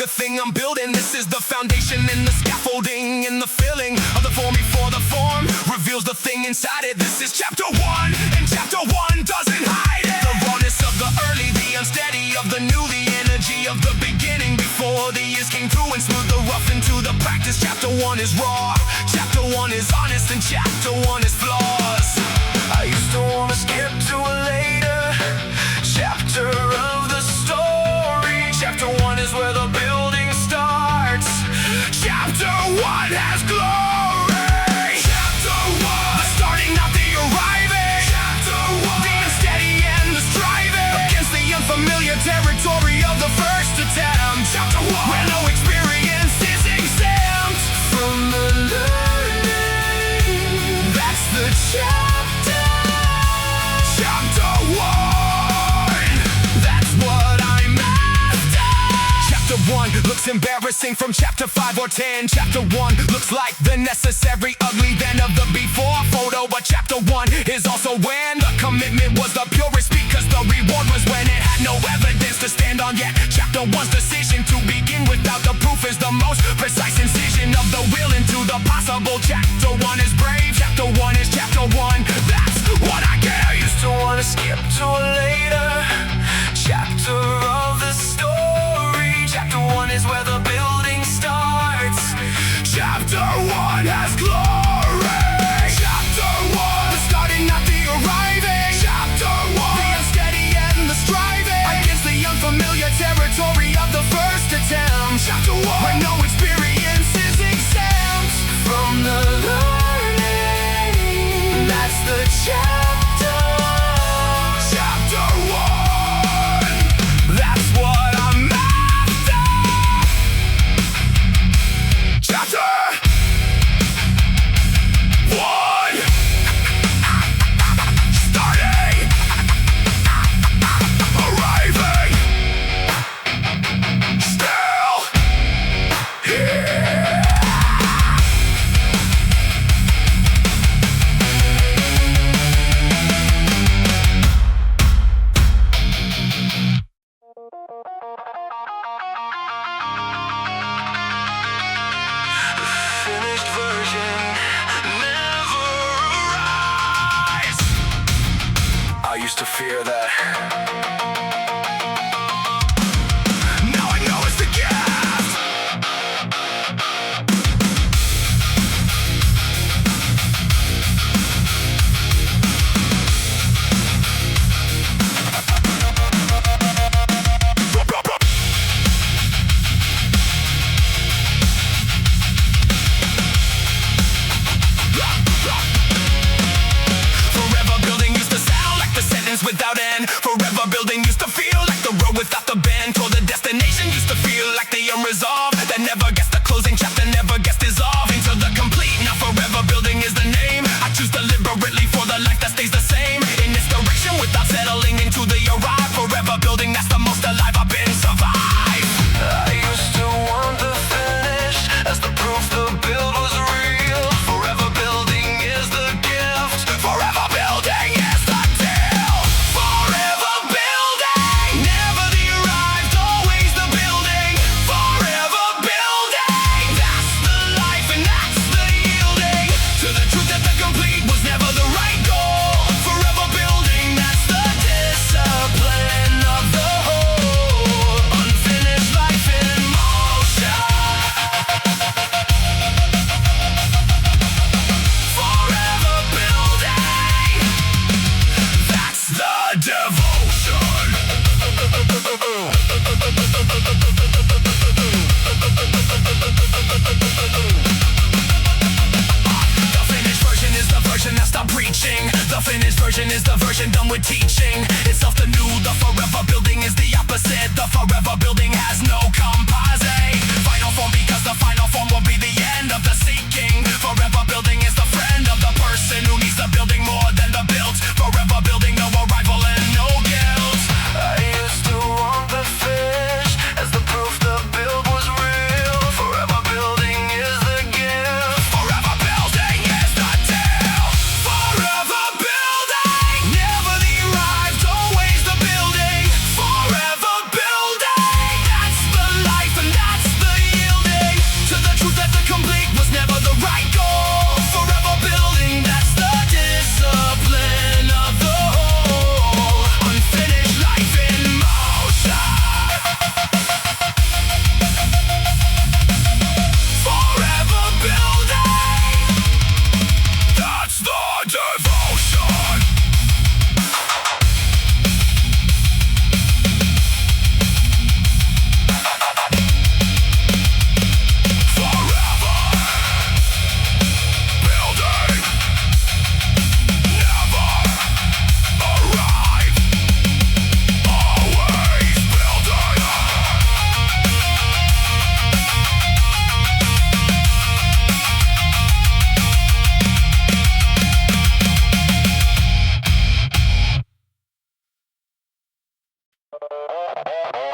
stronger thing I'm building. This is the foundation and the scaffolding and the filling of the form before the form reveals the thing inside it. This is chapter 1, and chapter 1 doesn't hide it. The rawness of the early, the unsteady of the new, the energy of the beginning before the years came through and smoothed the rough into the practice. Chapter 1 is raw, chapter 1 is honest, and chapter 1 is flaws. I used to wanna skip to a later chapter of the story. Chapter 1 is where the building starts. Chapter 1 has glory. Chapter 1, the starting, not the arriving. Chapter 1, the unsteady and the striving against the unfamiliar territory of the first attempt. Chapter 1, where no experience is exempt from the learning. That's the chapter. Chapter 1, that's what I'm after. Chapter 1 looks embarrassing from chapter 5 or 10. Chapter 1 looks like the necessary ugly then of the before photo. But chapter 1 is also when the commitment was the purest, because the reward was when it had no evidence to stand on yet. Chapter 1's decision to begin without the proof is the most precise incision of the will into the possible. Chapter 1 is brave. Chapter 1 is chapter 1. That's what I get. I used to wanna skip to a later chapter of the story. Chapter 1 is where the building starts. Chapter 1 has glory. Chapter 1, the starting, not the arriving. Chapter 1, the unsteady and the striving against the unfamiliar territory of the first attempt. Chapter 1, where no experience is exempt from the learning. That's the chapter. Chapter 1, that's what I'm after. Chapter 1, starting, arriving, still here. Finished version never arrives. I used to fear that. Now I know it's the gift. Forever building used to sound like the sentence without end. Forever building used to feel like the road without the bend. Toward the destination used to feel like the unresolved that never gets the closing chapter, never gets dissolved into the complete. Now forever building is the name. I choose deliberately for the life that stays the same in its direction without settling into the arrive. Forever building, that's the most alive I've been survived. I used to want the finish as the proof the build was real. Forever building is the gift. Forever building is the deal. Forever building, never the arrived, always the building. Forever building, that's the life and that's the yielding to the truth that the complete was never the right goal. Forever building, that's the discipline of the whole. Unfinished life in motion. Forever building, that's the devotion. The finished version is the version that stopped preaching. The finished version is the version done with teaching itself the new. The forever building is the opposite. The forever building has no composite final form, because the final form will be the end of the seeking. Forever building is the friend of the person who needs the building more than the built. Forever building, no arrival and no guilt. I used to want the fish as the proof the build was real. Forever building is the gift. Forever building is the deal. Forever building, never the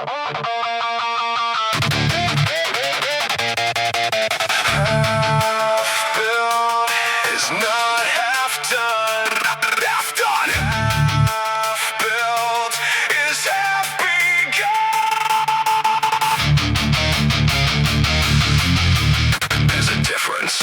Half-built is not half done. Half done. Half-built is half begun. There's a difference.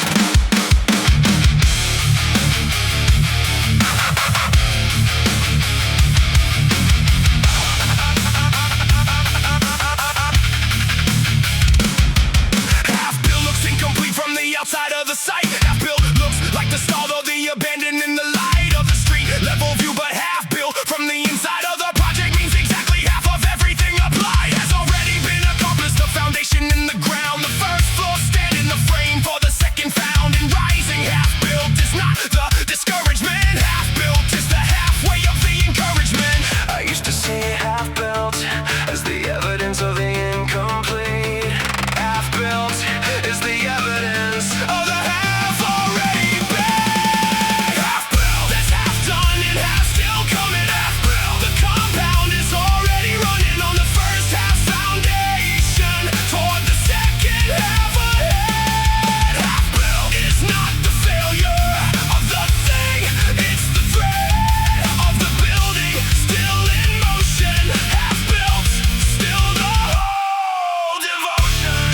Outside of the sight, half-built looks like the stall, though the abandoned in the light of the street level view. But half-built from the inside of the project means exactly half of everything applied has already been accomplished. The foundation in the ground, the first floor standing, the frame for the second found and rising. Half-built is not the discouragement, half-built is the halfway of the encouragement. I used to see half-built as the evidence of the incomplete. Half-built is the evidence of the half already been. Half-built, that's half done and half still coming. Half-built, the compound is already running on the first half foundation toward the second half ahead. Half-built is not the failure of the thing, it's the thread of the building still in motion. Half-built, still the whole devotion.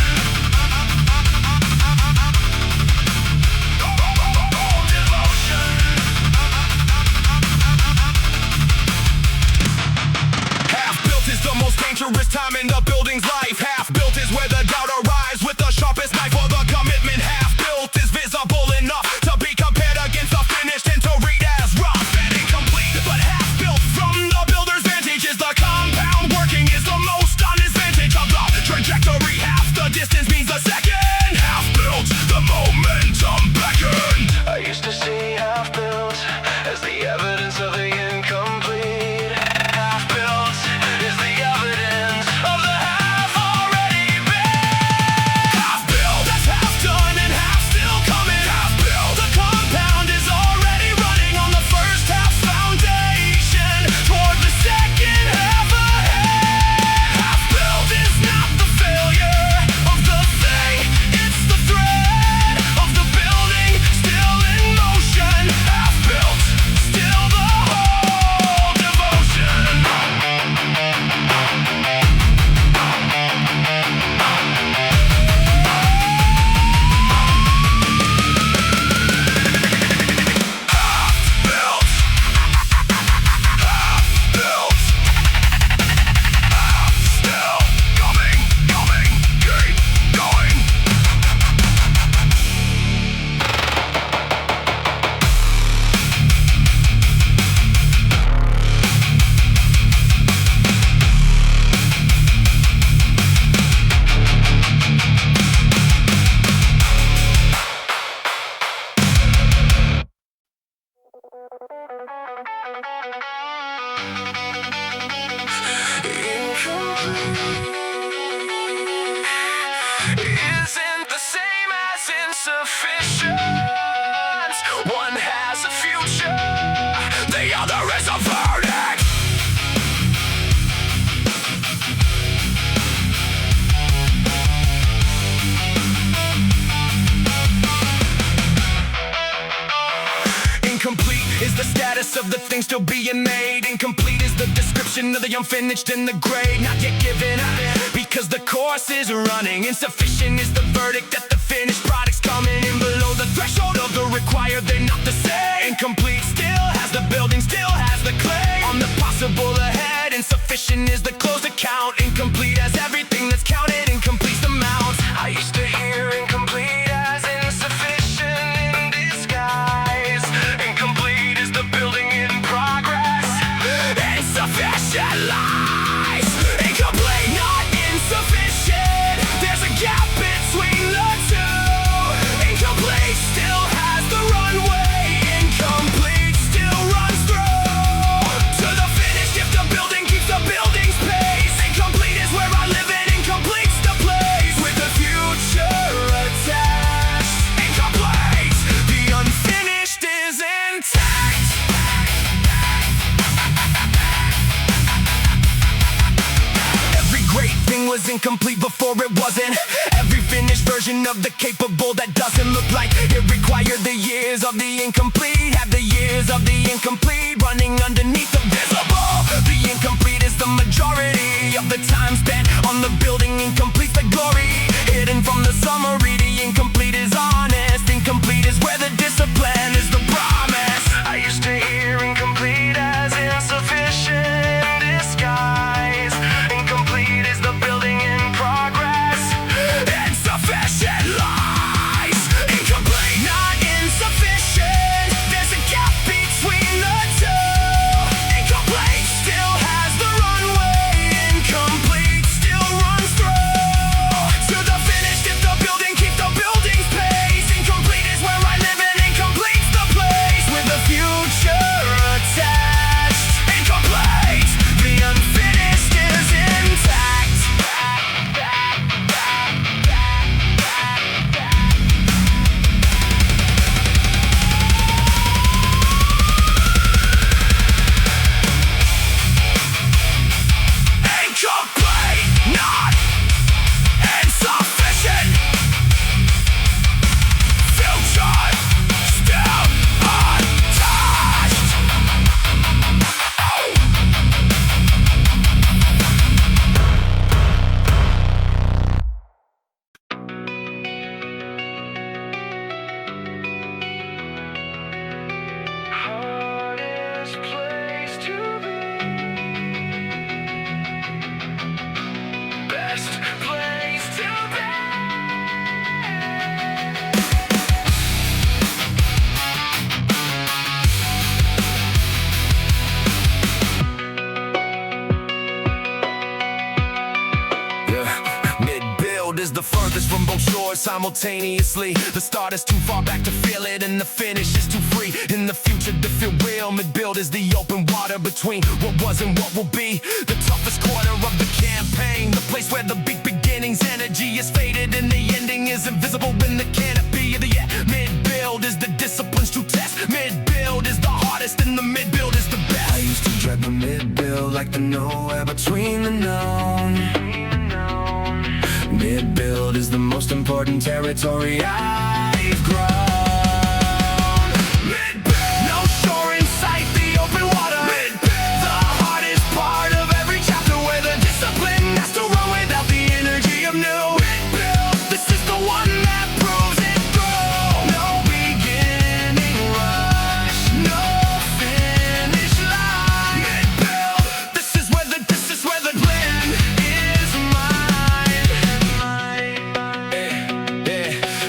Half-built is the most dangerous time in the building's life. Half-built is where the doubt arrives with the sharpest knife or the commitment. Half-built is visible enough to be compared against the finished and to read as rough and incomplete. But half-built from the builder's vantage is the compound working is the most on his vantage of the trajectory. Half the distance means the second. Half-built, the momentum beckoned. I used to see half-built as the evidence of the incomplete. Half-built is the evidence of the half already been. Half-built, that's half done and half still coming. Half-built, the compound is already running on the first half foundation toward the second half ahead. Half-built is not the failure of the thing, it's the thread of the building still in motion. Half-built, still the whole devotion. Half-built, half-built, still coming, keep going. Isn't the same as insufficient. One has a future, the other is a verdict. Incomplete is the status of the thing still being made. Incomplete is the description of the unfinished in the grade. Not yet given up because the course is running. Insufficient is the verdict that the finished product's coming in below the threshold of the required. They're not the same. Incomplete still has the building, still has the clay on the possible ahead. Insufficient is the closed account. Incomplete has everything that's counted. Incomplete's the amount. I used to hear incomplete as insufficient in disguise. Incomplete is the building in progress. Insufficient lies. Incomplete, not insufficient. There's a gap between the two. Incomplete still has the runway. Incomplete still runs through to the finish if the building keeps the building's pace. Incomplete is where I live. Everything was incomplete before it wasn't. Every finished version of the capable that doesn't look like it required the years of the incomplete. Have the years of the incomplete running underneath the visible. The incomplete is the majority of the time spent on the building. Incomplete the glory hidden from the summary. The incomplete is honest. Incomplete is where the discipline is the promise. I used to hear incomplete as insufficient disguise. Incomplete is the building in progress. Insufficient lies. Incomplete, not insufficient. There's a gap between the two. Incomplete still has the runway. Incomplete still runs through to the finish. If the building, keep the building's pace. Incomplete is where I live and incomplete's the place with the future attached. Incomplete, the unfinished is intact. Incomplete, not insufficient. Future still untouched. Hardest place to be. Best place to be. Mid-build is the furthest from both shores simultaneously. The start is too far back to feel it, and the finish is too free. In the future to feel real, mid-build is the open water between what was and what will be. The toughest quarter of the campaign, the place where the big beginnings energy is faded and the ending is invisible in the canopy of the mid-build is the discipline's true test. Mid-build is the hardest and the mid-build is the best. I used to dread the mid-build like the nowhere between the known. Mid-build is the most important territory I've grown. Mid-build, no shore in sight, the open water. Mid-build, the hardest part of every chapter where the discipline has to run without the energy of new. Mid-build, this is the one that proves it through. No beginning rush, no finish line. Mid-build, this is where the blend is mine.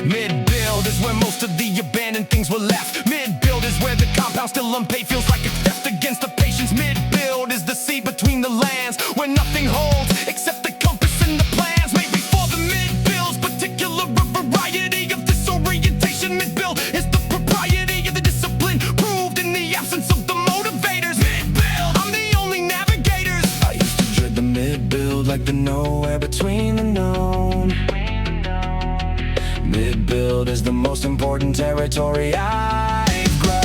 Mid-build is where most of the abandoned things were left. Mid-build is where the compound still unpaid feels like a theft against the patience. Mid-build is the sea between the lands where nothing holds except the compass and the plans made before the mid-build's particular variety of disorientation. Mid-build is the propriety of the discipline proved in the absence of the motivators. Mid-build, I'm the only navigators. I used to dread the mid-build like the nowhere between the known. Mid-build is the most important territory I've grown.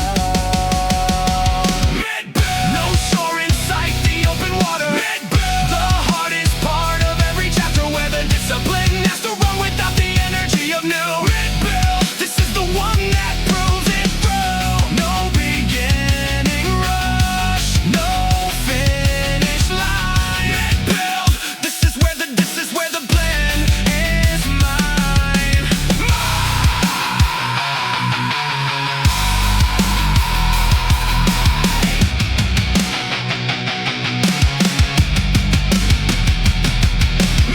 Mid-build, no shore in sight, the open water. Mid-build, the hardest part of every chapter where the discipline has to run without the energy of new. Mid-build, this is the one that proves it through. No beginning rush, no finish line. Mid-build, this is where the blend is mine.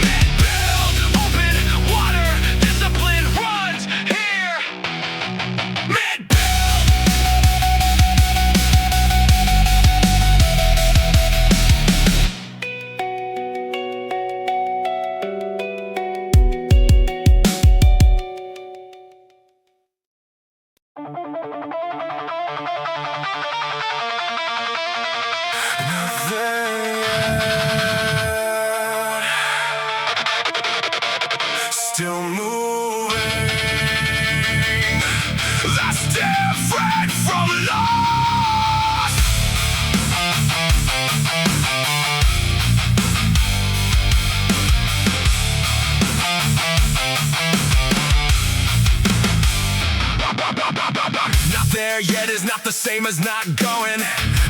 Mid-build, open water, discipline runs here. Mid-build. Still moving. That's different from loss. there yet is not the same as not going.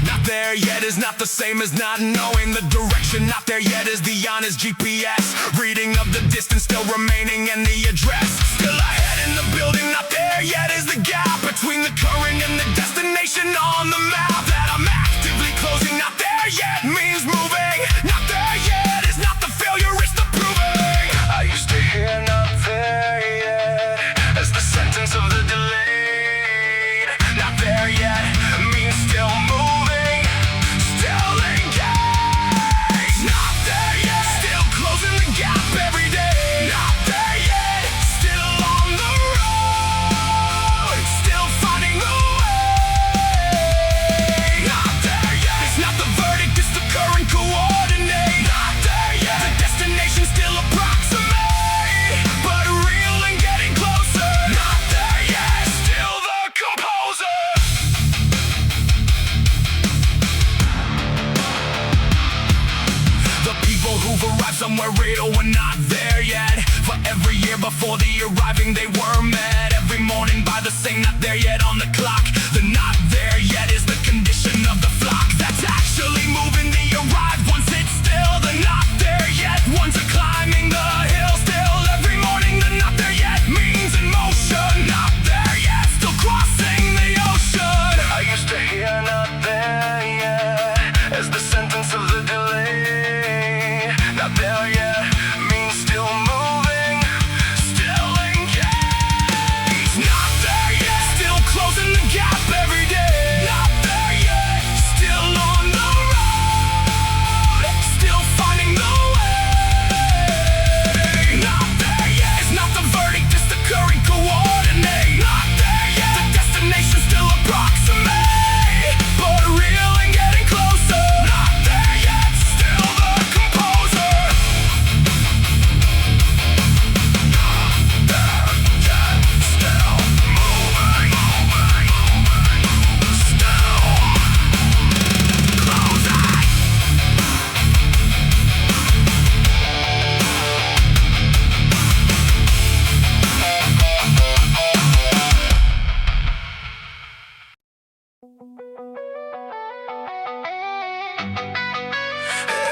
Not there yet is not the same as not knowing the direction. Not there yet is the honest GPS reading of the distance still remaining and the address still ahead in the building. Not there yet is the gap between the current and the destination on the map that I'm actively closing. Not there yet means moving. Not there yet is not the failure, it's the proving. I used to hear not there yet as the sentence of the delayed. Not there yet means still moving, still engaged. Not there yet, still closing the gap every day. Not there yet, still on the road, still finding the way. Not there yet, it's not the verdict, it's the current coordinate. Not there yet, the destination still approximate, but real and getting closer. Not there yet, still the composer. The people who've arrived somewhere real were not there yet. For every year before the arriving they were met every morning by the same not there yet on the clock. The not there yet is the condition of the flock that's actually moving the arrived once it's still the not there yet. Ones are climbing the hill still every morning. The not there yet means in motion. Not there yet, still crossing the ocean. I used to hear not there yet as the sentence of the delay. Not there yet means still moving, still engaged. Not there yet, still closing the gap every day. Not there yet, still on the road, still finding the way. Not there yet, it's not the verdict, it's the current coordinate. Not there yet, the destination still approximate, but real and getting closer. Not there yet, still the composer. Not there yet, still moving, still closing.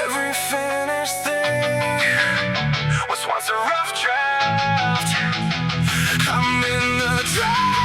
Every finished thing was once a rough draft. I'm in the draft.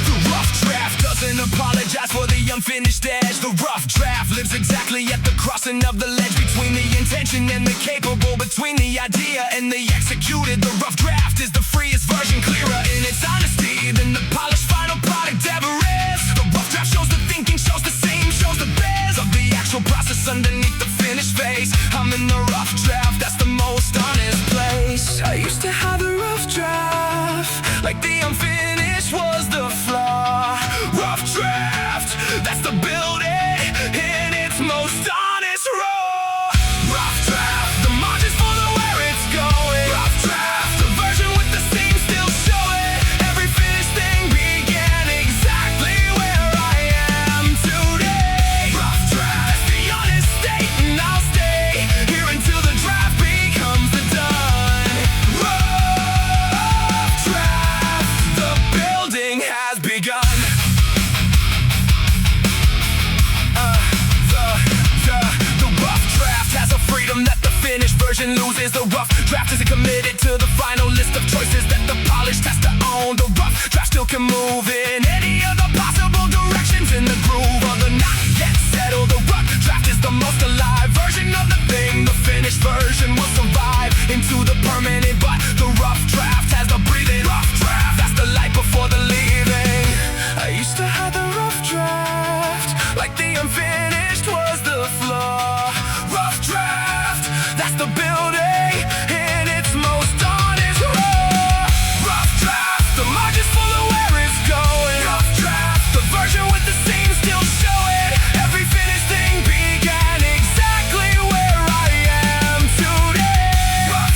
The rough draft doesn't apologize for the unfinished edge. The rough draft lives exactly at the crossing of the ledge between the intention and the capable, between the idea and the executed. The rough draft is the freest version, clearer in its honesty than the polished final product ever is. The rough draft shows the thinking, shows the same, shows the bears of the actual process underneath the finished phase. I'm in the rough draft, that's the most honest place. I used to have the rough draft, like the unfinished was the flaw. Rough draft, that's the building in its most honest raw. Rough draft, the margins for the where it's going. Rough draft, the version with the seam still showing. Every finished thing began exactly where I am today. Rough draft, that's the honest state, and I'll stay here until the draft becomes the done. Rough draft, the building has begun. The rough draft has a freedom that the finished version loses. The rough draft isn't committed to the final list of choices that the polished has to own. The rough draft still can move in any of the possible directions in the groove of the not yet settled. The rough draft is the most alive version of the thing. The finished version will survive into the permanent, but the rough draft has the breathing. Rough draft, that's the light before the leaving. I used to have the rough draft, like the unfinished was the flaw. Rough draft, that's the building in its most honest raw. Rough draft, the margins full of where it's going. Rough draft, the version with the seam still showing. Every finished thing began exactly where I am today. Rough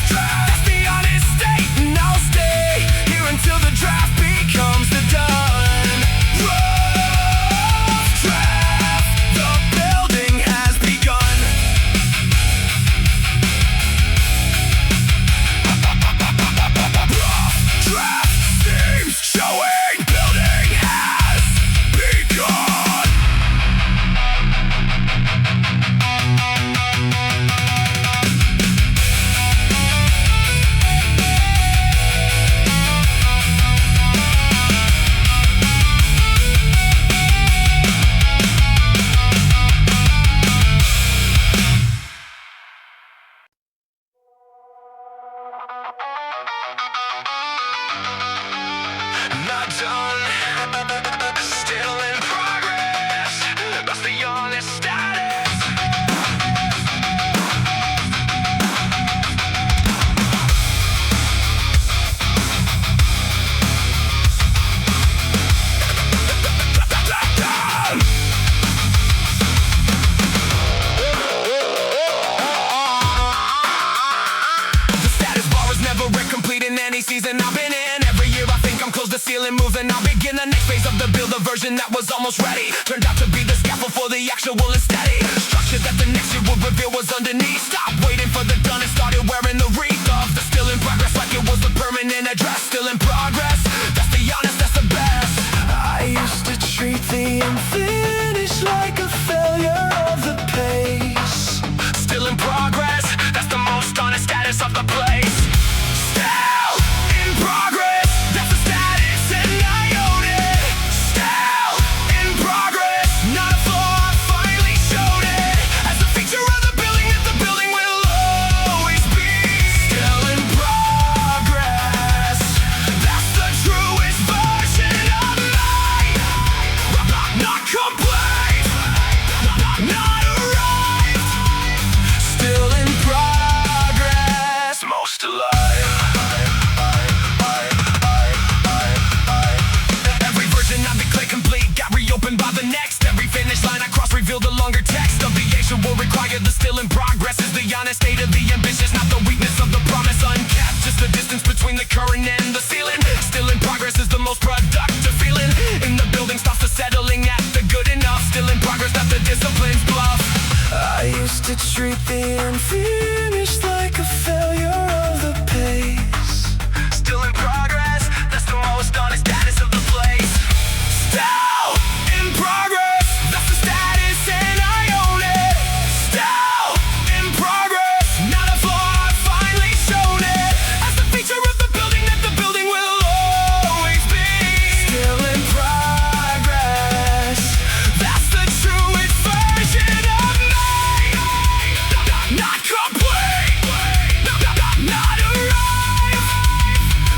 done. Still in progress. That's the honest status. Season I've been in. Every year I think I'm close to ceiling moves, and I'll begin the next phase of the build, a version that was almost ready. Turned out to be the scaffold for the actual and steady structure that the next year would reveal was underneath. Stop waiting for the done and started wearing the wreath of the still in progress, like it was the permanent address. Still in progress, that's the honest, that's the best. I used to treat the unfinished like a failure of the pace. Still in progress, that's the most honest status of the place. Still in progress, that's the status, and I own it. Still in progress, not a flaw, I finally showed it. As a feature of the building, that the building will always be. Still in progress, that's the truest version of me. Not complete, not arrived. Still in progress, most alive. By the next, every finish line I cross revealed a longer text of the age will require the still in progress is the honest state of the ambitious, not the weakness of the promise uncapped. Just the distance between the current and the ceiling. Still in progress is the most productive feeling. In the building stops the settling at the good enough. Still in progress, not the discipline's bluff. I used to treat the unfinished like a failure of the pace. Still in progress, that's the most honest status of the place. Still in progress, that's the status, and I own it. Still in progress, not a flaw, I've finally shown it. As the feature of the building, that the building will always be. Still in progress, that's the truest version of me. Not complete, not arrived.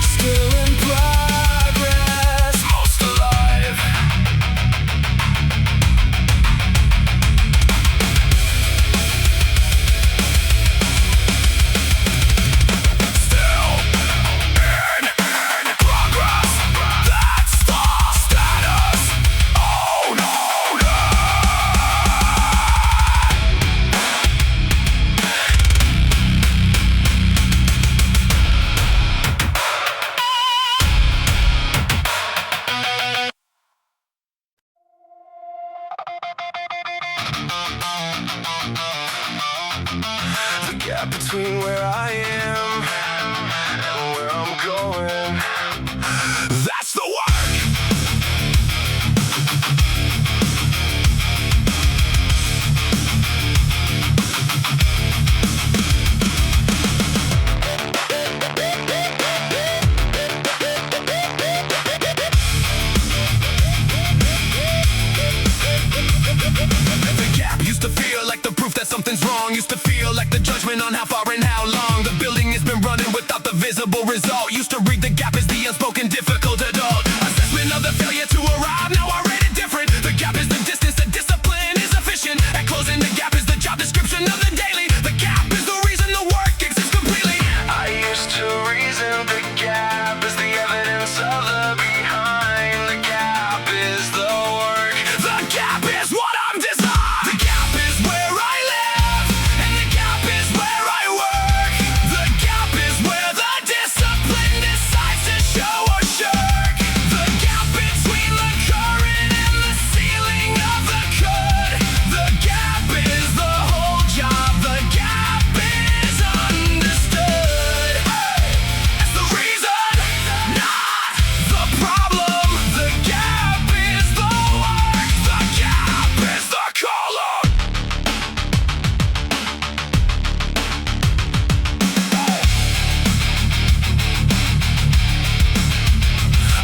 Still in progress, most alive. The gap between where I am and where I'm going, that's the work. The gap used to feel like the proof that something's wrong. Used to feel like the judgment on how far and how long the building has been running without the visible result. Used to read the gap as the unspoken difficult adult. Assessment of the failure to arrive, now I read it different. The gap is the distance, the discipline is efficient. And closing the gap is the job description of the daily. The gap is the reason the work exists completely. I used to reason the gap is the evidence of the behind. The gap is the work. The gap is what I'm designed. The gap is where I live, and the gap is where I work. The gap is where the discipline decides to show or shirk. The gap between the current and the ceiling of the could. The gap is the whole job. The gap is understood. That's the reason, not the problem. The gap is the work. The gap is the column.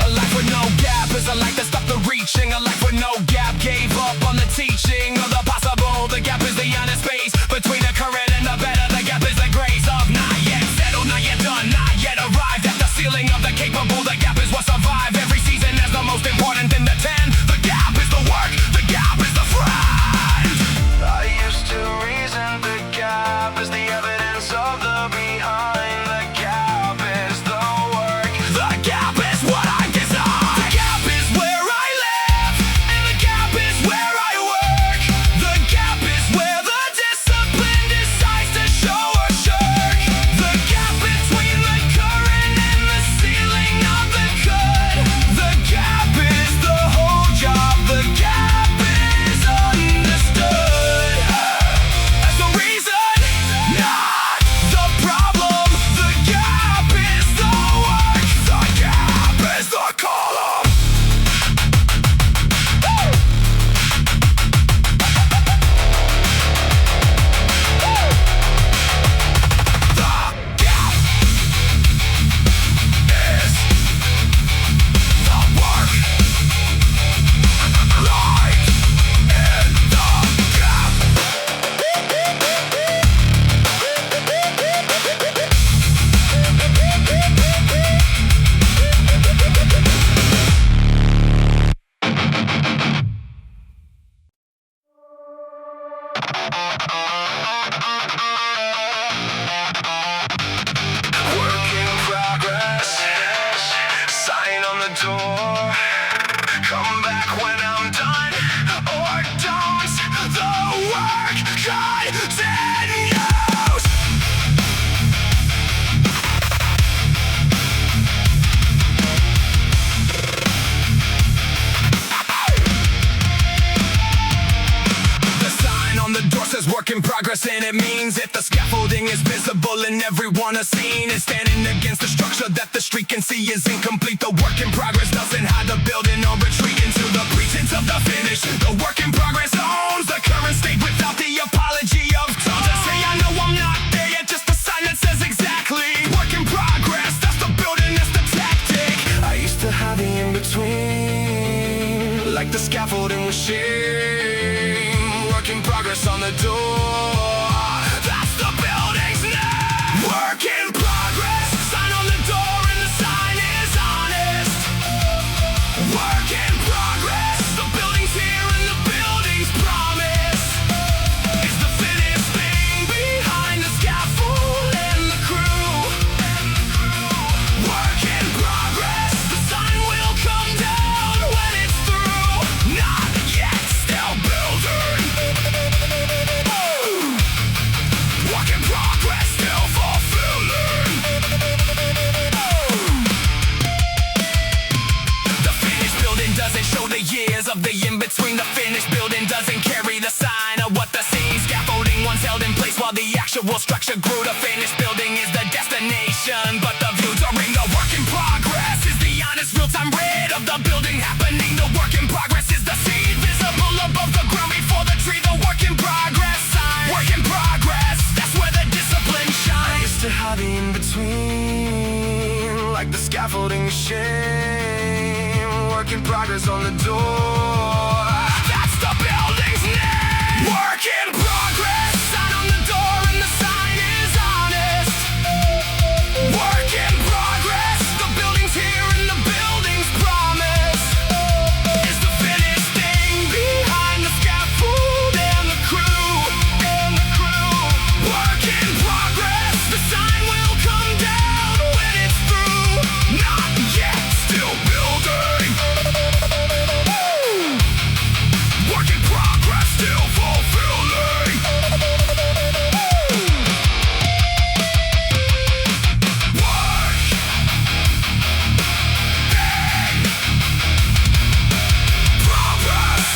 A life with no gap is a life that stopped the reaching. A life with no gap gave up on the teaching of the possible. The gap is the honest space between the current and the better. The gap is the grace of not yet settled, not yet done, not yet arrived at the ceiling of the capable. The gap is what survived every season as the and it means if the scaffolding is visible and everyone is seen and standing against the structure that the street can see is incomplete. The work in progress doesn't hide the building or retreat into the pretense of the finish. The work in progress owns the current state without the apology of tone. Just say I know I'm not there yet, just a sign that says exactly. Work in progress, that's the building, that's the tactic. I used to hide the in-between, like the scaffolding machine. Work in progress on the door, that's the building's name. Work in progress, sign on the door and the sign is honest. Work in progress, the building's here and the building's promise is the finished thing behind the scaffold and the crew. Work in progress, the sign will come down when it's through. Not yet, still building. Work in progress, still fulfilling. The finished building doesn't show the years of the in-between. The finished building doesn't carry the sign of what the scene. Scaffolding once held in place while the actual structure grew. The finished building is the destination, but the view during the work in progress is the honest real-time read of the building happening. The work in progress is the seed visible above the ground before the tree. The work in progress sign. Work in progress, that's where the discipline shines. I used to hide the in-between, like the scaffolding machine. Work in progress on the door, that's the building's name. Work in progress, sign on the door and the sign is honest. Work in progress, the building's here and the building's promise is the finished thing behind the scaffold and the crew. Work in progress, the sign will come down when it's through. Not yet, still building. Work in progress, still fulfilling. Work in progress.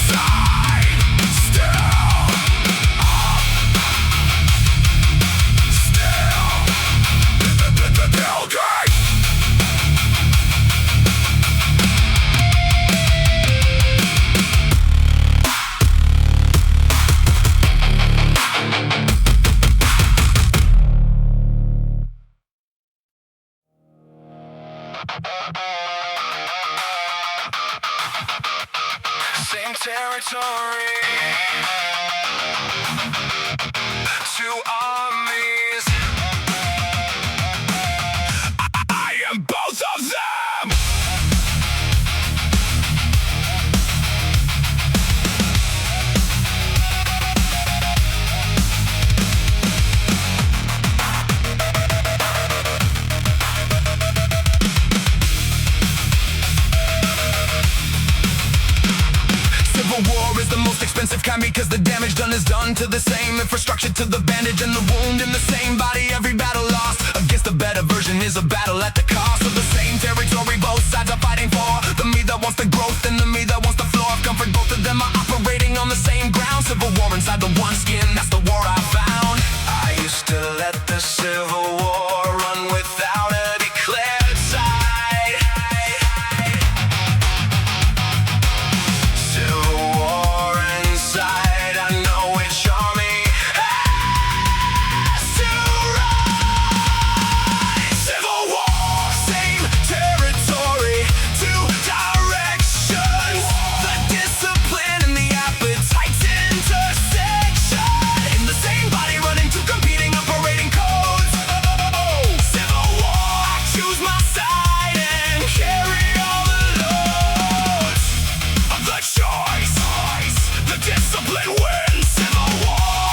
Sign still up. Still building. Same territory, two armies. I am both of them. Civil war is the most expensive kind because the damage done is done to the same infrastructure, to the bandage and the wound in the same body. Every battle lost against a better version is a battle at the cost of the same territory both sides are fighting for. The me that wants the growth and the me that wants the floor of comfort. Both of them are operating on the same ground. Civil war inside the one skin, that's the war I found. I used to let the Civil War run without a declared side. Civil war inside, I know which army has to rise. Civil war, same territory, two directions. The discipline and the appetite's intersection. In the same body running two competing operating codes. Civil war, I choose my side and carry all the loads of the choice. The discipline wins. Civil war,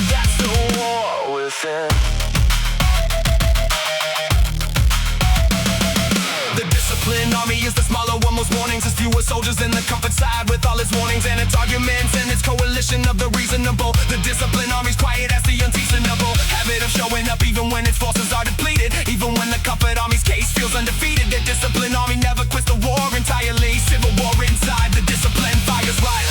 that's the war within. The disciplined army is the smaller one. Most mornings is fewer soldiers in the comfort side with all its warnings and its arguments and its coalition of the reasonable. The disciplined army's quiet as the unseasonable habit of showing up even when its forces are depleted. Even when the comfort army's case feels undefeated. The disciplined army never quits the war entirely. Civil war inside, the discipline fires right.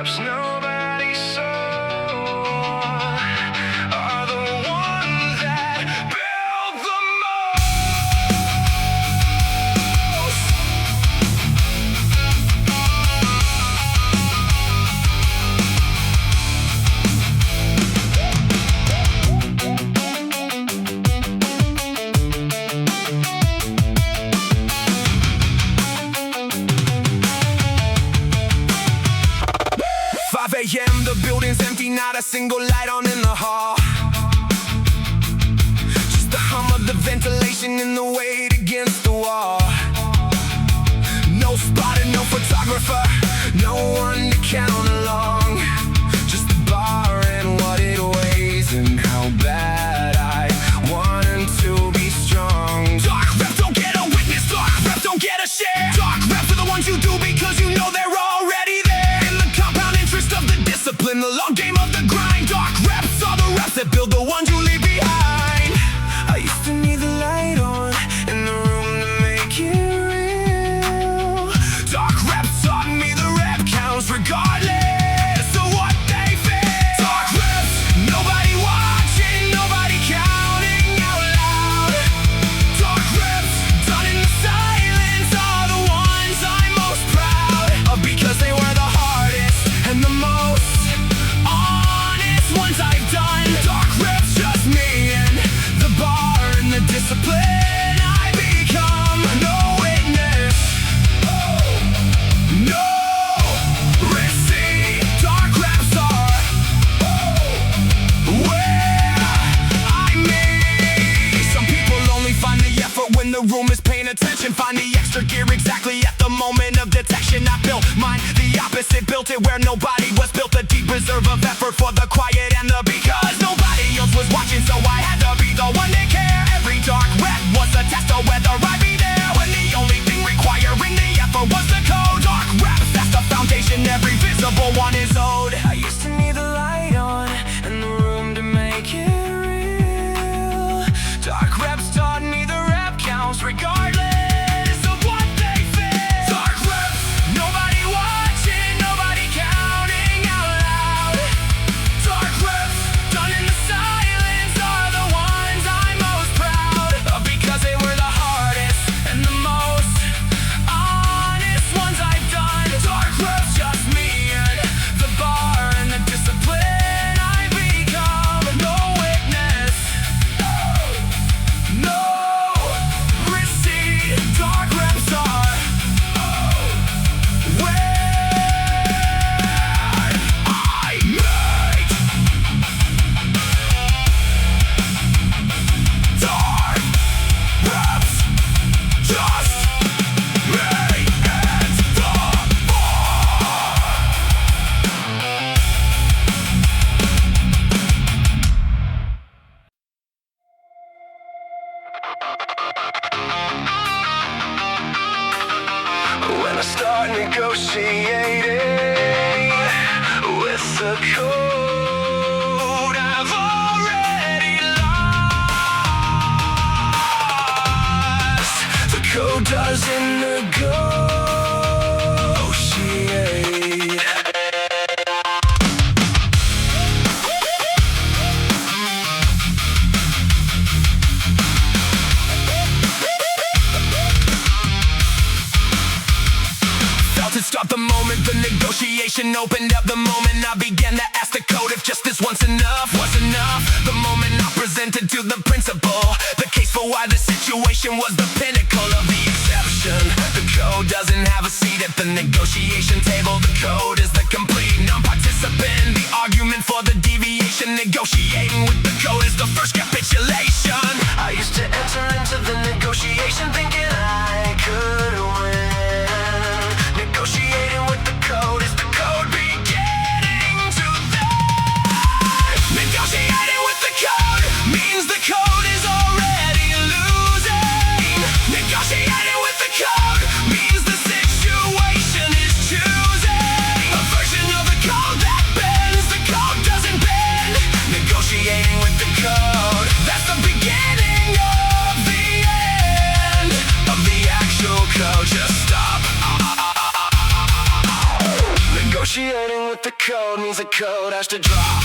reps nobody saw are the ones that build the most. 5 a.m. the building's empty, not a single light on in the hall. Just the hum of the ventilation in the weight against the wall. No spotter, no photographer, no one to count along. Just the bar and what it weighs and how bad I want to be strong. Dark reps don't get a witness, dark reps don't get a share. Dark reps are the ones you do because you know they're already there. In the compound interest of the discipline, the long game of the grind. Dark reps are the reps that build the ones you leave behind. I used to need the light on in the room to make it real. Dark reps taught me the rep counts regardless of what they feel. Dark reps, nobody watching, nobody counting out loud. Dark reps, done in the silence, are the ones I'm most proud of because they were the hardest and the most honest ones I've done. Dark reps, just me and the bar and the discipline I become. No witness, no receipt. Dark reps are where I meet. Some people only find the effort when the room is paying attention. Find the extra gear exactly at the moment of detection. I built mine the opposite, built it where nobody was. Built a deep reserve of effort for the quiet and the because nobody else was watching, so I had to be the one to care. Every dark rep was a test of whether I'd be there when the only thing requiring the effort was the code. Dark reps, that's the foundation, every visible one is owed. I used to need the light on and the room to make it real. Dark reps taught me the rep counts regardless of what they feel. Dark reps, nobody watching, nobody counting out loud. Dark reps, done in the silence, are the ones I'm most proud of because they were the hardest and the most honest ones I've done. Dark reps, just me and the bar and the discipline I become. No witness, no receipt. Dark reps are where I meet. Dark reps, just me and the bar. When I start negotiating with the code, I've already lost. The code doesn't negotiate. Felt it start the moment the negotiation opened up. The moment I began to ask the code if just this once enough was enough. The moment I presented to the principal the case for why the situation was the pinnacle of the exception. The code doesn't have a seat at the negotiation table. The code is the complete non-participant. The argument for the deviation. Negotiating with the code is the first capitulation. I used to enter into the negotiation thinking I could win. Negotiating with the code is the code beginning to then. Negotiating with the code means the code is already losing. Negotiating with the code means the situation is choosing a version of the code that bends. The code doesn't bend. Negotiating with the code, that's the beginning of the end of the act. code means the code has to drop.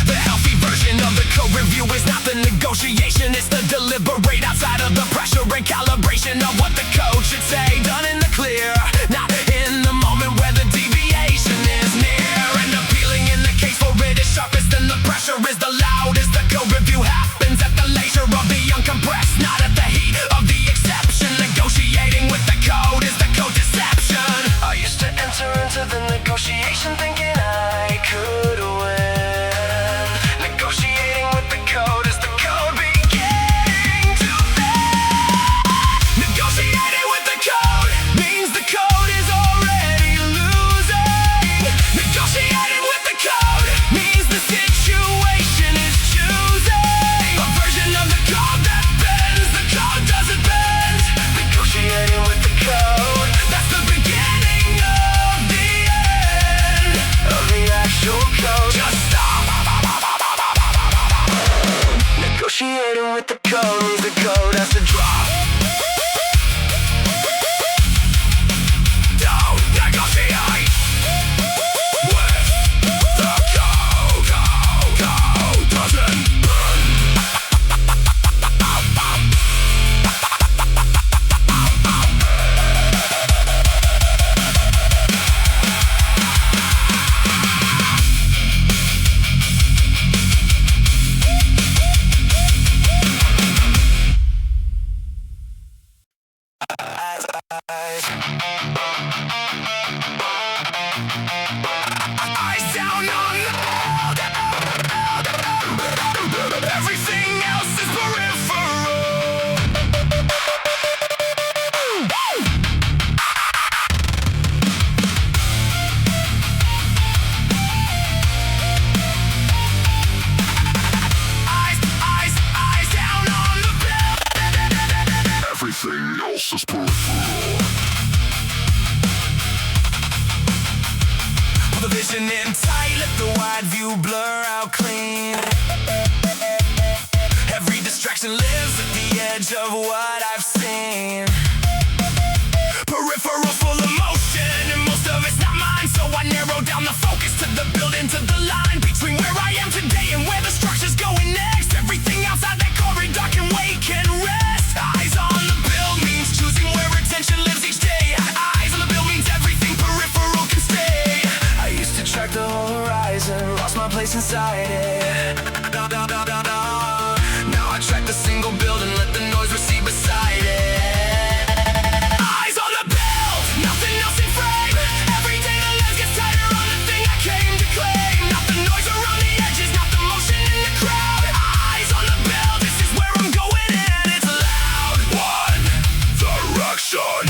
The healthy version of the code review is not the negotiation, it's the deliberate outside of the pressure and calibration of what the code should say. Done in the clear, not in the moment where the deviation is near. And appealing in the case for it is sharpest and the pressure is the loudest. The code review happens at the leisure of the uncompressed, not at the heat of the exception. Negotiating with the code is the code deception. I used to enter into the negotiation thinking I could win. Negotiating with the code is the code beginning to bend. Negotiating with the code means the code is already losing. Negotiating with the code means the situation is choosing a version of the code that bends. The code doesn't bend. Negotiating with the code, that's the beginning of the end of the actual code. Just stop. Negotiating with the code means the code has to drop. Don't negotiate with the code. Code doesn't bend. Eyes down on the everything else is peripheral. Eyes down on the bill. Everything else is peripheral. The vision in tight, let the wide view blur out clean. Every distraction lives at the edge of what I've seen. Peripheral full of motion, and most of it's not mine, so I narrow down the focus to the building, to the line between where I am today and where the structure's going next. Everything outside that corridor can wait, can rest. Eyes on the bill means choosing where attention lives each day. Eyes on the bill means everything peripheral can stay. I used to track the whole horizon, lost my place inside it. Now I track the single build and let the noise recede beside it. Eyes on the build, nothing else in frame. Every day the lens gets tighter on the thing I came to claim. Not the noise around the edges, not the motion in the crowd. Eyes on the build, this is where I'm going and it's loud. One direction,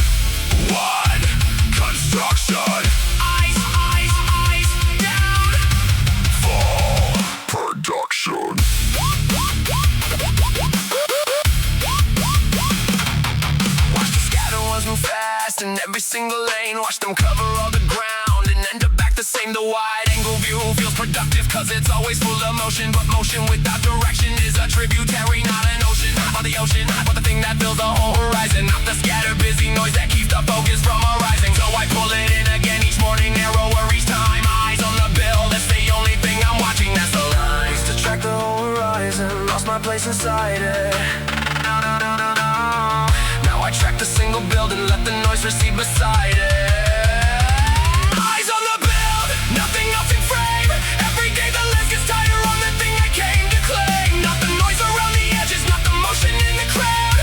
one construction. Production. Watch the scatter ones move fast in every single lane. Watch them cover all the ground and end up back the same. The wide angle view feels productive cause it's always full of motion. But motion without direction is a tributary, not an ocean. Not the ocean, but the thing that fills the whole horizon. Not the scattered busy noise that keeps the focus from arising. So I pull it in again each morning, narrower each time. Eyes on the bill, that's the only thing I'm watching. That's the line. Used to track the whole horizon, lost my place inside it. Now I track the single build and let the noise recede beside it. Eyes on the build, nothing else in frame. Every day the lens gets tighter on the thing I came to claim. Not the noise around the edges, not the motion in the crowd.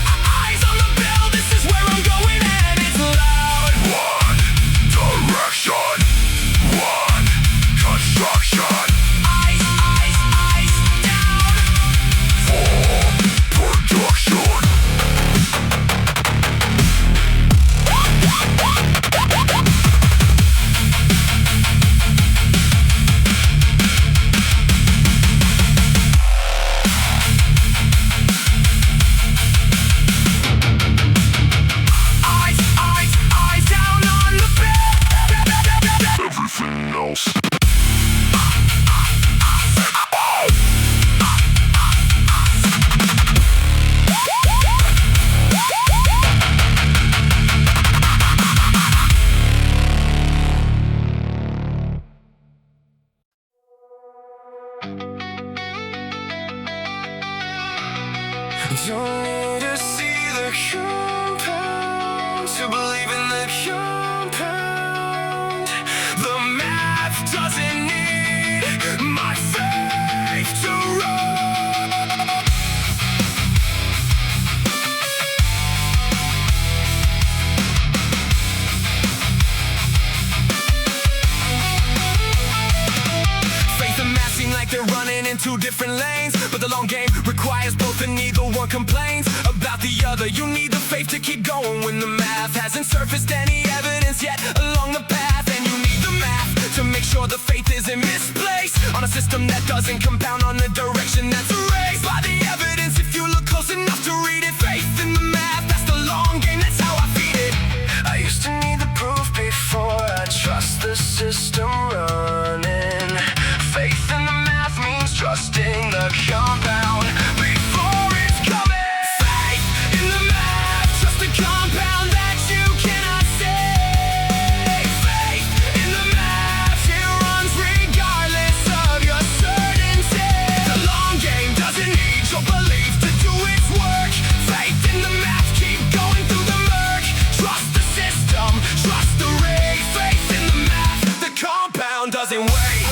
Eyes on the build, this is where I'm going and it's loud. One direction, one construction. Eyes down for production. need to see the compound to believe in the compound. The math doesn't need my faith to run. They're running in two different lanes, but the long game requires both and neither one complains about the other. You need the faith to keep going when the math hasn't surfaced any evidence yet along the path. And you need the math to make sure the faith isn't misplaced on a system that doesn't compound on the direction that's erased by the evidence. If you look close enough to read it, faith in the math, that's the long game, that's how I feed it. I used to need the proof before I trust the system running. Faith in the math means trusting the compound before it's coming. Faith in the math, trust the compound that you cannot see. Faith in the math, it runs regardless of your certainty. The long game doesn't need your belief to do its work. Faith in the math, keep going through the murk. Trust the system, trust the ray. Faith in the math, the compound doesn't wait.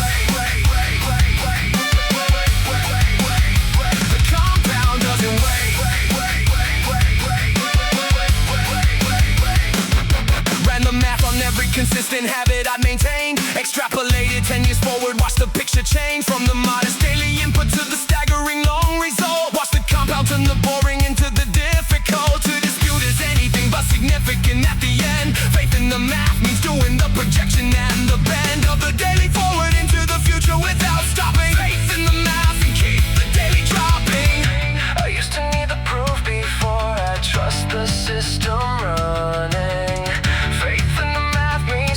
Consistent habit I maintained, extrapolated 10 years forward, watch the picture change. From the modest daily input to the staggering long result. Watch the compound turn the boring into the difficult. To dispute is anything but significant at the end. Faith in the math means doing the projection and the bend of the daily forward into the future without stopping. Faith in the math and keep the daily dropping. I used to need the proof before I trust the system running.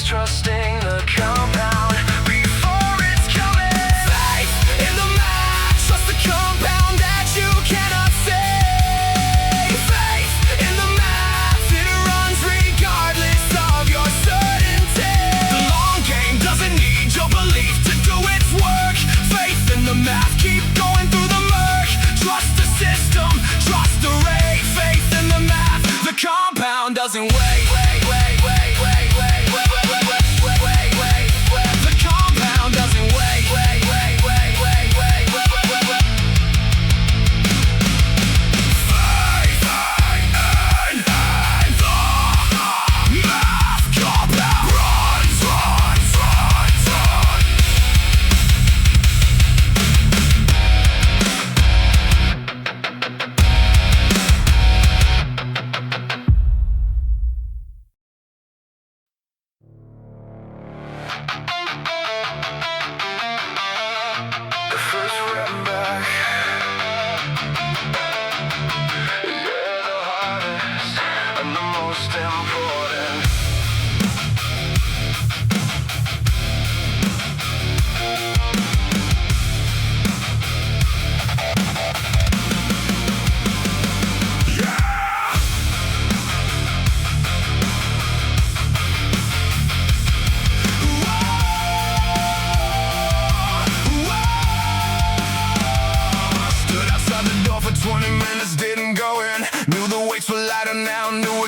Trusting the compound before it's coming. Faith in the math, trust the compound that you cannot see. Faith in the math, it runs regardless of your certainty. The long game doesn't need your belief to do its work. Faith in the math, keep going through the murk. Trust the system, trust the ray. Faith in the math, the compound doesn't wait.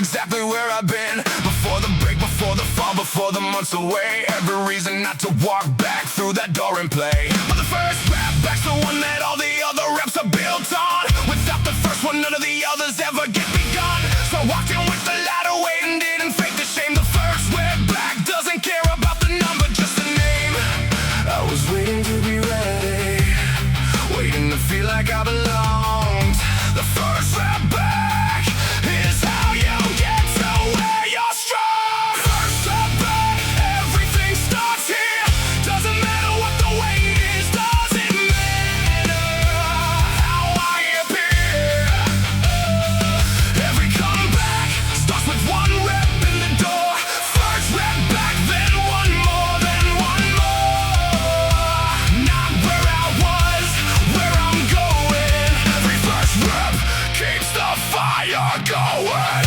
Exactly where I've been. Before the break, before the fall, before the months away. Every reason not to walk back through that door and play. But the first rap back's the one that all the other reps are built on. Without the first one, none of the others ever get begun. So I walked in with the ladder weight and didn't fake the shame. The first went back, doesn't care about the number, just the name. I was waiting to be ready, waiting to feel like I belonged. The first rap back is how you get to where you're strong. First rap back, everything starts here. Doesn't matter what the weight is, doesn't matter how I appear. Every comeback starts with one rep in the door. First rep back, then one more, then one more. Not where I was, where I'm going. Every first rep keeps the fire going.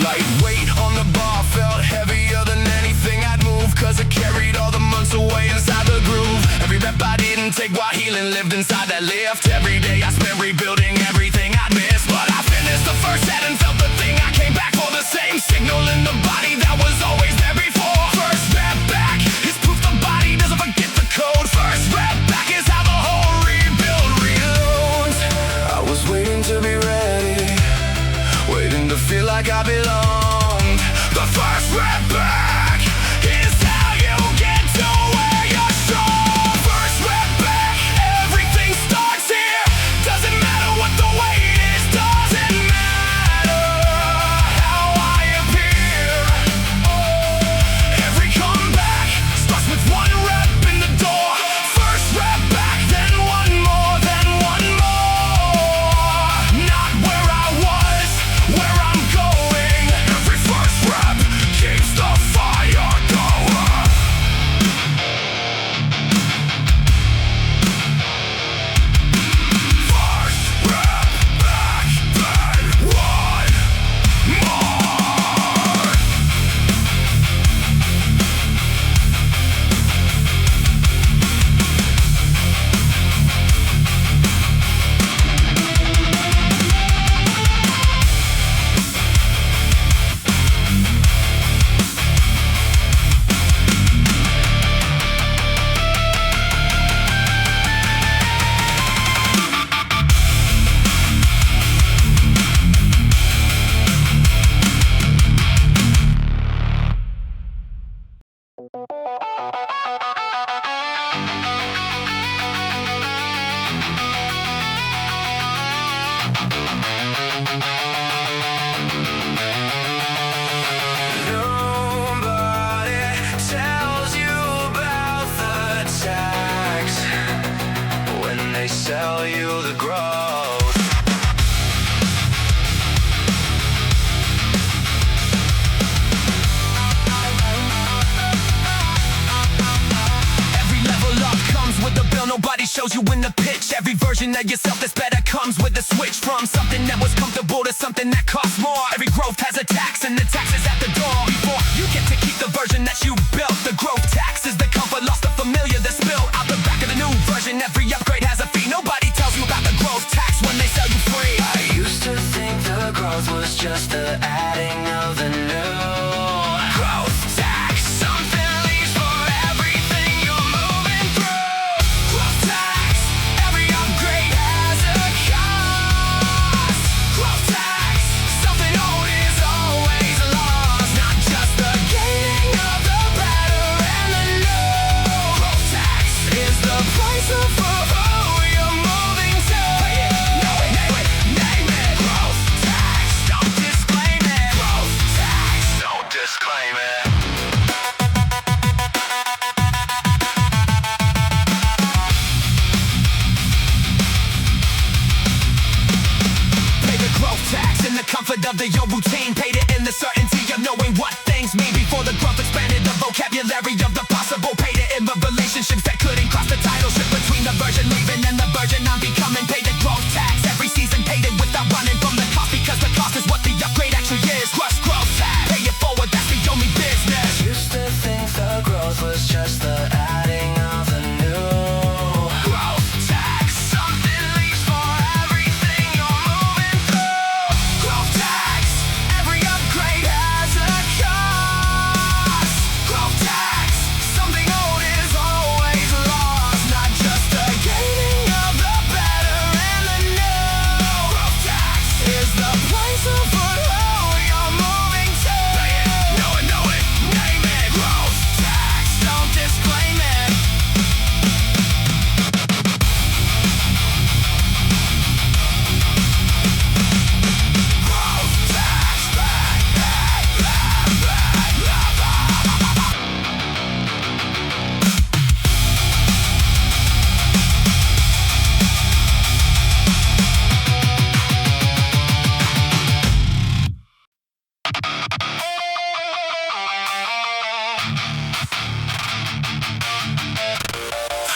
Lightweight on the bar, inside that lift. Every day I spent rebuilding everything I'd missed. But I finished the first set and felt the thing. I came back for the same signal in the body that was always there before. First rep back is proof the body doesn't forget the code. First rep back is how the whole rebuild reloads. I was waiting to be ready, waiting to feel like I belonged. The first rep back is how you get to where you're strong. First rep back, everything starts here. Doesn't matter what the weight is, doesn't matter how I appear. Every comeback starts with one rep in the door. First rep back, then one more, then one more. Not where I was, where I'm going. Every first rep keeps the fire going. First rep back, then one more. Nobody tells you about the tax when they sell you the growth. Every level up comes with a bill, nobody shows you in the pitch. Every version of yourself that's better comes with a switch from something that was comfortable to something that costs more. Every growth has a tax and the tax is at the door. Before you get to keep the version that you built, the growth tax is the comfort, lost the familiar, the spill out the back of the new version. Every upgrade has a fee, nobody tells you about the growth tax when they sell you free. I used to think the growth was just the adding of the new. Growth tax, something leaves for everything you're moving through. Growth tax, every upgrade has a cost. Growth tax, something old is always lost. Not just the gaining of the better and the new. Growth tax is the price of who you're moving to. Name it. Growth tax, don't disclaim it. Growth tax, don't disclaim it. Pay the growth tax in the comfort of your routine. Paid it in the certainty of knowing what things mean. Before the growth expanded the vocabulary of the possible. Paid it in the relationships that couldn't cross the title shift between the version leaving and the version I'm becoming. Paid the growth tax every season, paid it without running from the cost, because the cost is what the upgrade actually is. Crush growth tax, pay it forward, that's the only business. Used to think the growth was just the adding of the new. Growth tax, something leaves for everything you're moving through. Growth tax, every upgrade has a cost. Growth tax, something old is always lost. Not just the gaining of the better and the new. Growth tax is the price of who you're moving to. Know it, name it. Growth tax, don't disclaim it. Growth tax,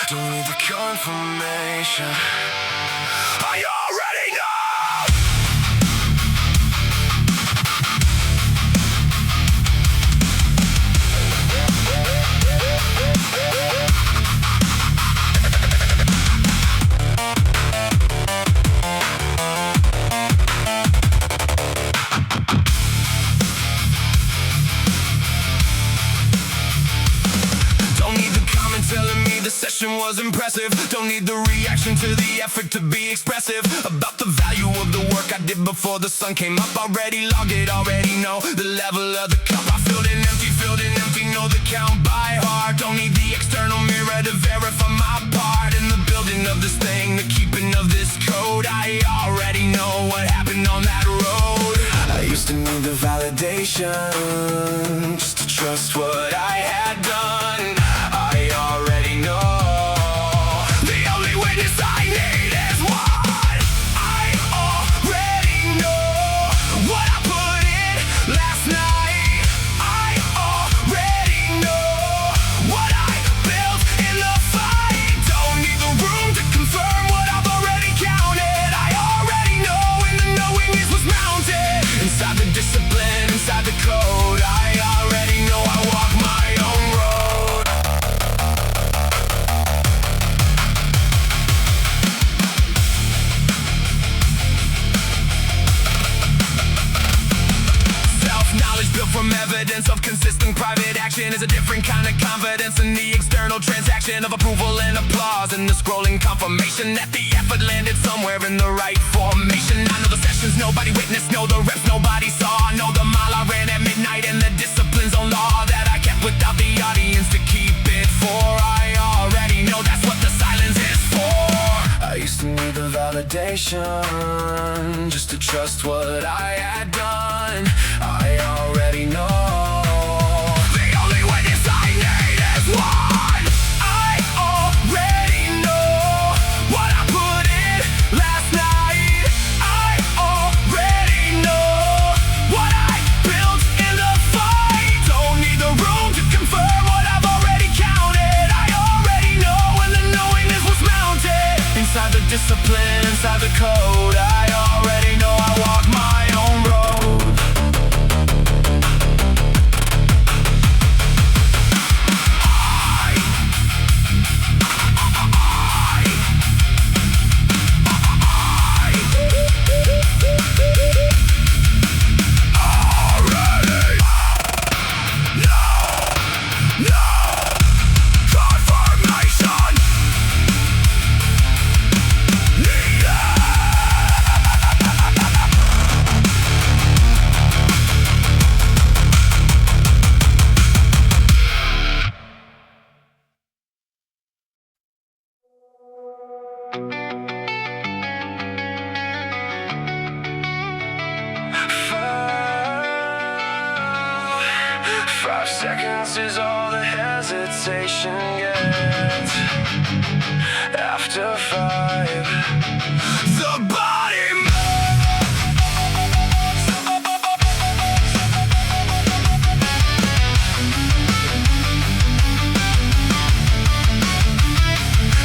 don't need the confirmation. I already know. expression was impressive. Don't need the reaction to the effort to be expressive. About the value of the work I did before the sun came up. Already logged it, already know the level of the cup. I filled in empty, know the count by heart. Don't need the external mirror to verify my part in the building of this thing, the keeping of this code. I already know what happened on that road. I used to need the validation just to trust what I had done. I already know the only witness I need is one. I already know what I put in last night. I already know what I built in the fight. Don't need the room to confirm what I've already counted. I already know, and the knowing is what's mounted inside the discipline, inside the code. I already know I walk my own road. Self-knowledge built from evidence of consistent private action is a different kind of confidence than the external transaction of approval and applause, and the scrolling confirmation that the effort landed somewhere in the right formation. I know the sessions nobody witnessed, know the reps nobody saw. I know the mile I ran at midnight and the disciplines on law that I kept without the audience to keep it for. I already know that's what the silence is for. I used to need the validation just to trust what I had done. I already know the only witness I need is one. I already know what I put in last night. I already know what I built in the fight. Don't need the room to confirm what I've already counted. I already know, and the knowing is what's mounted inside the discipline, inside the code. I already know I walk my own road. Five seconds is all the hesitation gets. After five, the body moves.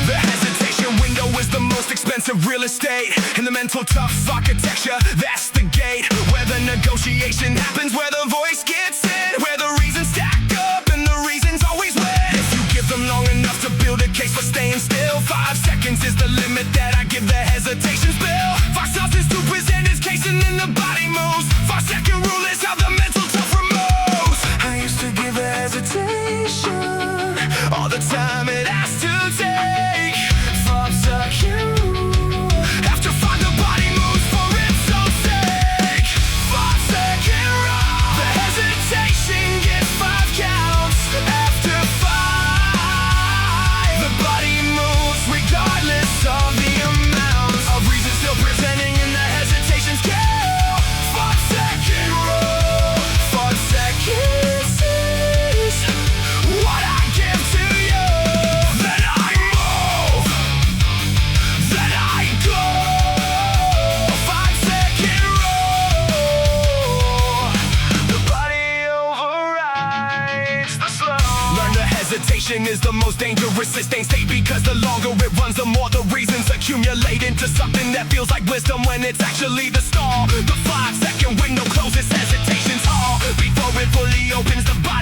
The hesitation window is the most expensive real estate. In the mental tough architecture, that's the gate where the negotiation happens, where the voice gets in, where the reasons stack up and the reasons always win. If you give them long enough to build a case for staying still, 5 seconds is the limit that I give the hesitations bill. 5 seconds to present his case and then the body moves. 5-second rule is how the mental tough removes. I used to give the hesitation all the time it has to take. 5 seconds after 5 the body moves for its own sake. 5-second rule. The hesitation gets 5 counts after 5. The body moves regardless of the amount of reason still presenting in the hesitation's scale. 5-second rule. 5 seconds is what I give to you. Then I move. Then I go. 5-second rule. The body overrides the slow. Learn the hesitation is the most dangerous sustained state, because the longer it runs, the more the reasons accumulate into something that feels like wisdom when it's actually the stall. The 5-second window closes hesitation's all before it fully opens. The body